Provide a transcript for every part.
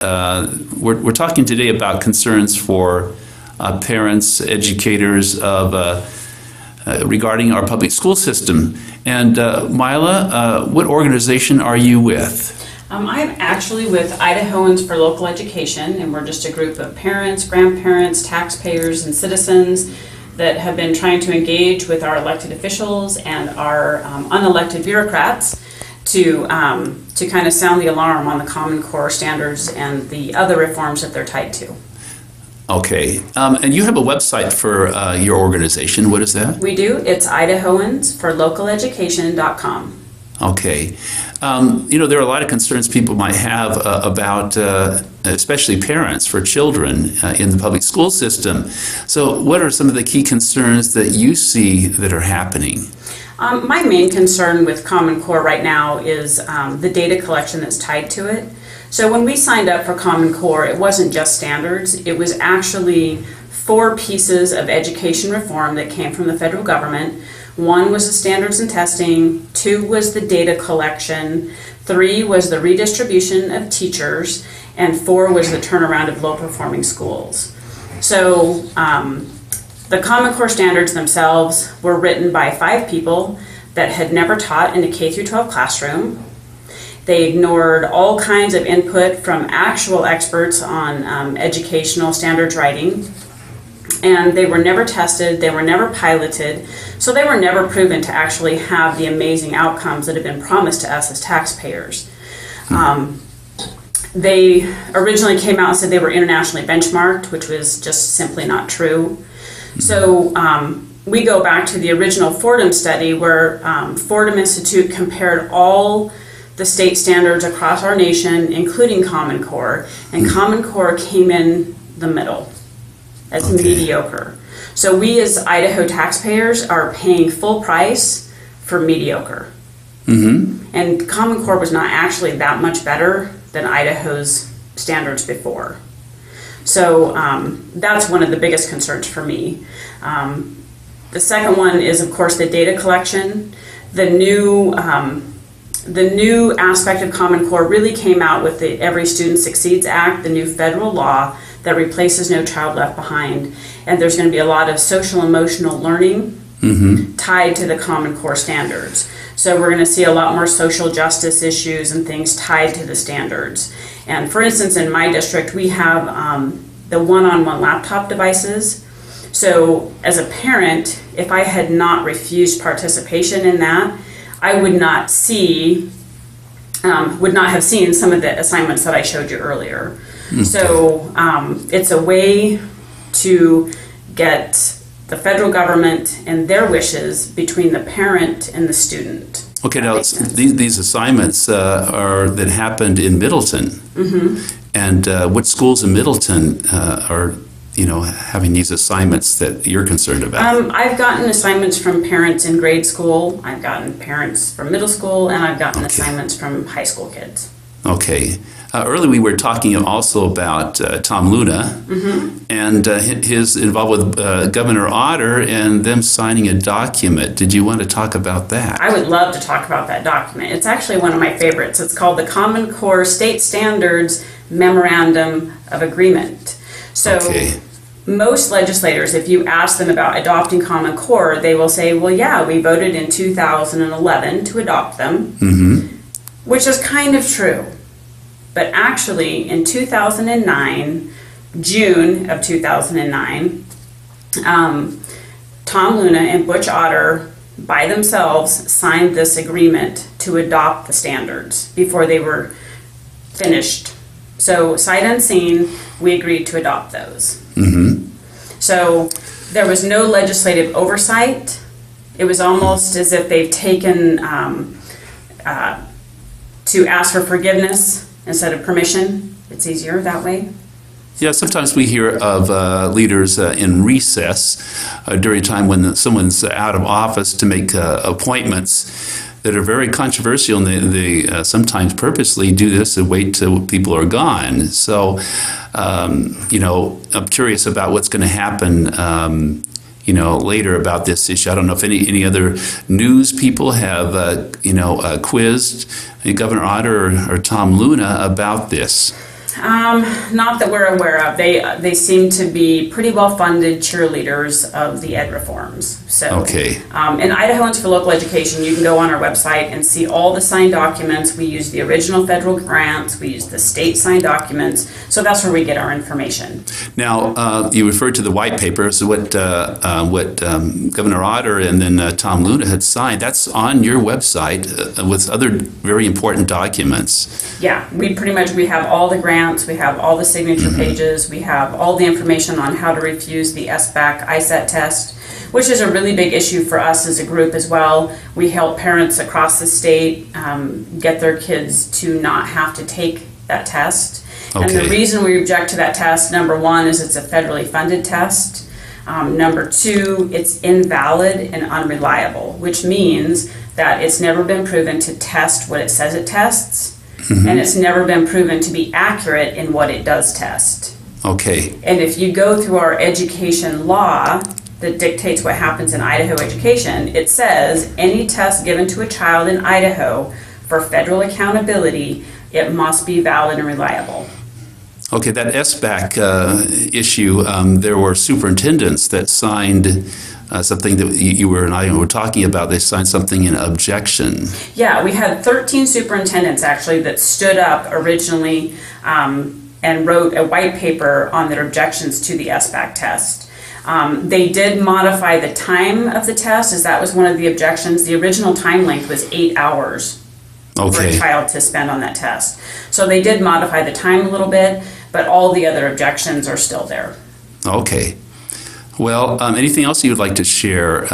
we're talking today about concerns for parents, educators of regarding our public school system. And Mila, what organization are you with? I'm actually with Idahoans for Local Education, and we're just a group of parents, grandparents, taxpayers, and citizens that have been trying to engage with our elected officials and our unelected bureaucrats to kind of sound the alarm on the Common Core standards and the other reforms that they're tied to. Okay, and you have a website for your organization. What is that? We do. It's idahoansforlocaleducation.com. Okay. There are a lot of concerns people might have about, especially parents, for children in the public school system. So what are some of the key concerns that you see that are happening? My main concern with Common Core right now is the data collection that's tied to it. So when we signed up for Common Core, it wasn't just standards. It was actually 4 pieces of education reform that came from the federal government. 1 was the standards and testing, 2 was the data collection, 3 was the redistribution of teachers, and 4 was the turnaround of low-performing schools. So the Common Core standards themselves were written by 5 people that had never taught in a K-12 classroom. They ignored all kinds of input from actual experts on educational standards writing. And they were never tested, they were never piloted, so they were never proven to actually have the amazing outcomes that have been promised to us as taxpayers. They originally came out and said they were internationally benchmarked, which was just simply not true. So we go back to the original Fordham study where Fordham Institute compared all the state standards across our nation, including Common Core, and Common Core came in the middle as mediocre. So we as Idaho taxpayers are paying full price for mediocre. And Common Core was not actually that much better than Idaho's standards before. So that's one of the biggest concerns for me. The second one is, of course, the data collection. The new aspect of Common Core really came out with the Every Student Succeeds Act, the new federal law that replaces No Child Left Behind. And there's going to be a lot of social emotional learning tied to the Common Core standards. So we're going to see a lot more social justice issues and things tied to the standards. And for instance, in my district, we have the one-on-one laptop devices. So as a parent, if I had not refused participation in that, I would not have seen some of the assignments that I showed you earlier. So it's a way to get the federal government and their wishes between the parent and the student. Okay, now these assignments that happened in Middleton, and what schools in Middleton are having these assignments that you're concerned about? I've gotten assignments from parents in grade school, I've gotten parents from middle school, and I've gotten assignments from high school kids. Okay. Earlier we were talking also about Tom Luna and his involvement with Governor Otter and them signing a document. Did you want to talk about that? I would love to talk about that document. It's actually one of my favorites. It's called the Common Core State Standards Memorandum of Agreement. So most legislators, if you ask them about adopting Common Core, they will say, well, yeah, we voted in 2011 to adopt them, which is kind of true. But actually, in 2009, June of 2009, Tom Luna and Butch Otter, by themselves, signed this agreement to adopt the standards before they were finished. So, sight unseen, we agreed to adopt those. So, there was no legislative oversight. It was almost as if they've taken to ask for forgiveness instead of permission. It's easier that way. Yeah, sometimes we hear of leaders in recess during a time when someone's out of office to make appointments that are very controversial, and they sometimes purposely do this and wait till people are gone. So, I'm curious about what's going to happen later about this issue. I don't know if any other news people have, quizzed Governor Otter or Tom Luna about this. Not that we're aware of. They seem to be pretty well-funded cheerleaders of the ed reforms. So, Okay. in Idahoans for Local Education, you can go on our website and see all the signed documents. We use the original federal grants. We use the state signed documents. So that's where we get our information. Now, you referred to the white papers, what Governor Otter and then Tom Luna had signed. That's on your website with other very important documents. Yeah, we have all the grants, we have all the signature pages, we have all the information on how to refuse the SBAC ISET test, which is a really big issue for us as a group as well. We help parents across the state get their kids to not have to take that test. Okay. And the reason we object to that test, number one, is it's a federally funded test. Number two, it's invalid and unreliable, which means that it's never been proven to test what it says it tests. And it's never been proven to be accurate in what it does test. Okay. And if you go through our education law that dictates what happens in Idaho education, it says any test given to a child in Idaho for federal accountability, it must be valid and reliable. Okay, that SBAC issue, there were superintendents that signed something that you and I were talking about. They signed something in objection. Yeah, we had 13 superintendents actually that stood up originally and wrote a white paper on their objections to the SBAC test. They did modify the time of the test, as that was one of the objections. The original time length was 8 hours for a child to spend on that test. So they did modify the time a little bit, but all the other objections are still there. Okay. Well, anything else you would like to share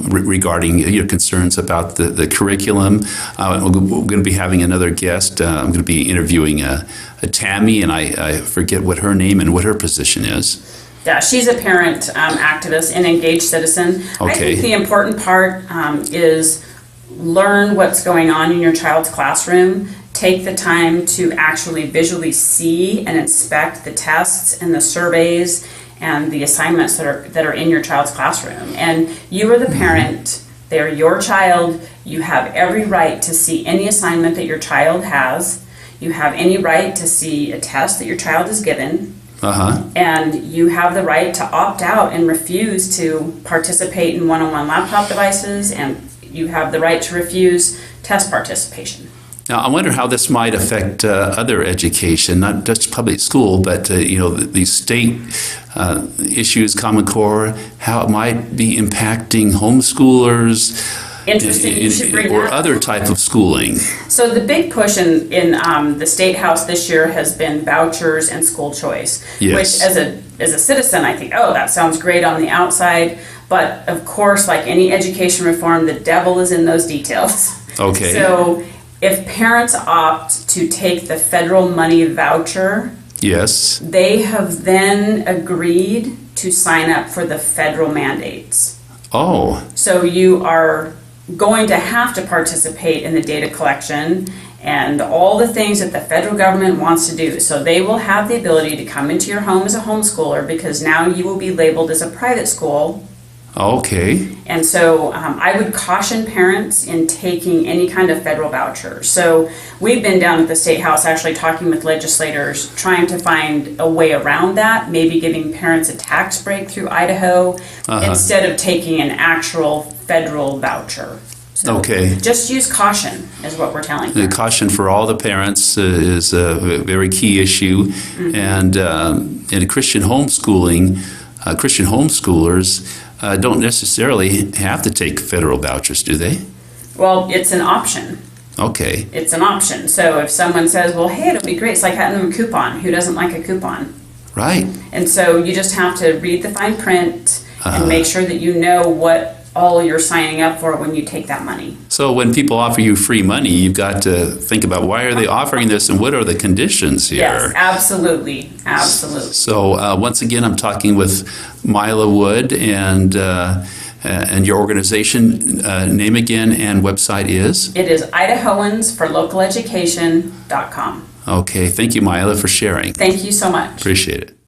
regarding your concerns about the curriculum? We're going to be having another guest. I'm going to be interviewing a Tammy, and I forget what her name and what her position is. Yeah, she's a parent activist and engaged citizen. Okay. I think the important part is learn what's going on in your child's classroom. Take the time to actually visually see and inspect the tests and the surveys and the assignments that are in your child's classroom. And you are the parent, they're your child, you have every right to see any assignment that your child has, you have any right to see a test that your child is given, and you have the right to opt out and refuse to participate in one-on-one laptop devices, and you have the right to refuse test participation. Now, I wonder how this might affect other education, not just public school, but these state issues, Common Core, how it might be impacting homeschoolers. Interesting. You should bring or that other type of schooling. So the big push in the State House this year has been vouchers and school choice, Yes. which as a citizen, I think, oh, that sounds great on the outside. But of course, like any education reform, the devil is in those details. Okay. So if parents opt to take the federal money voucher, Yes. they have then agreed to sign up for the federal mandates. Oh. So you are going to have to participate in the data collection and all the things that the federal government wants to do. So they will have the ability to come into your home as a homeschooler, because now you will be labeled as a private school. Okay. And so I would caution parents in taking any kind of federal voucher. So we've been down at the State House actually talking with legislators, trying to find a way around that, maybe giving parents a tax break through Idaho instead of taking an actual federal voucher. So Okay. just use caution is what we're telling The you. caution for all the parents is a very key issue. And in Christian homeschooling, Christian homeschoolers don't necessarily have to take federal vouchers, do they? Well, it's an option. Okay. It's an option. So if someone says, well, hey, it'll be great, it's like having them a coupon. Who doesn't like a coupon? Right. And so you just have to read the fine print and make sure that you know what all you're signing up for when you take that money. So when people offer you free money, you've got to think about why are they offering this and what are the conditions here? Yes, absolutely. Absolutely. So once again, I'm talking with Mila Wood, and your organization name again and website is? It is idahoansforlocaleducation.com. Okay, thank you, Mila, for sharing. Thank you so much. Appreciate it.